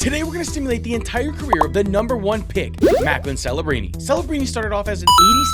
Today we're going to simulate the entire career of the #1 pick, Macklin Celebrini. Celebrini started off as an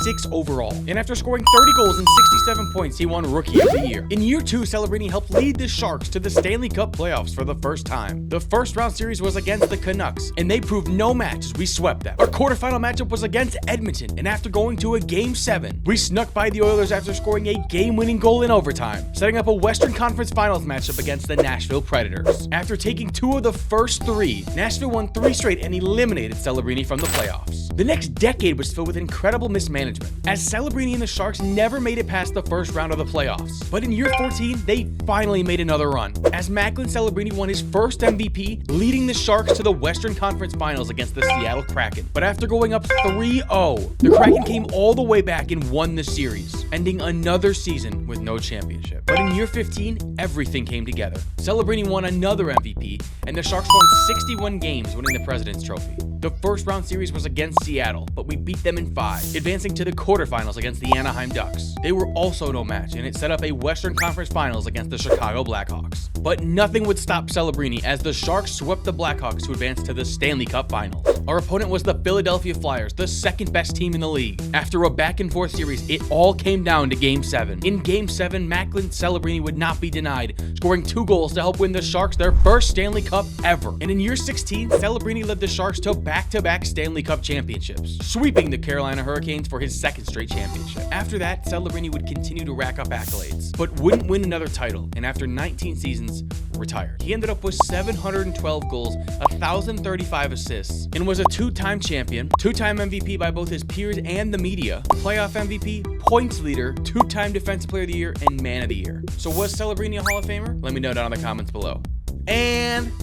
86 overall, and after scoring 30 goals and 67 points, he won Rookie of the Year. In year 2, Celebrini helped lead the Sharks to the Stanley Cup playoffs for the first time. The first round series was against the Canucks, and they proved no match as we swept them. Our quarterfinal matchup was against Edmonton, and after going to a Game 7, we snuck by the Oilers after scoring a game-winning goal in overtime, setting up a Western Conference Finals matchup against the Nashville Predators. After taking 2 of the first 3, Nashville won 3 straight and eliminated Celebrini from the playoffs. The next decade was filled with incredible mismanagement, as Celebrini and the Sharks never made it past the first round of the playoffs. But in year 14, they finally made another run, as Macklin Celebrini won his first MVP, leading the Sharks to the Western Conference Finals against the Seattle Kraken. But after going up 3-0, the Kraken came all the way back and won the series, ending another season with no championship. But in year 15, everything came together. Celebrini won another MVP, and the Sharks won 61 games, winning the President's Trophy. The first round series was against Seattle, but we beat them in 5, advancing to the quarterfinals against the Anaheim Ducks. They were also no match, and it set up a Western Conference Finals against the Chicago Blackhawks. But nothing would stop Celebrini as the Sharks swept the Blackhawks to advance to the Stanley Cup Finals. Our opponent was the Philadelphia Flyers, the second best team in the league. After a back-and-forth series, it all came down to Game 7. In Game 7, Macklin Celebrini would not be denied, scoring 2 goals to help win the Sharks their first Stanley Cup ever. And in year 16, Celebrini led the Sharks to back-to-back Stanley Cup championships, sweeping the Carolina Hurricanes for his second straight championship. After that, Celebrini would continue to rack up accolades, but wouldn't win another title, and after 19 seasons, retired. He ended up with 712 goals, 1,035 assists, and was a 2-time champion, 2-time MVP by both his peers and the media, playoff MVP, points leader, 2-time Defensive Player of the Year, and Man of the Year. So was Celebrini a Hall of Famer? Let me know down in the comments below. And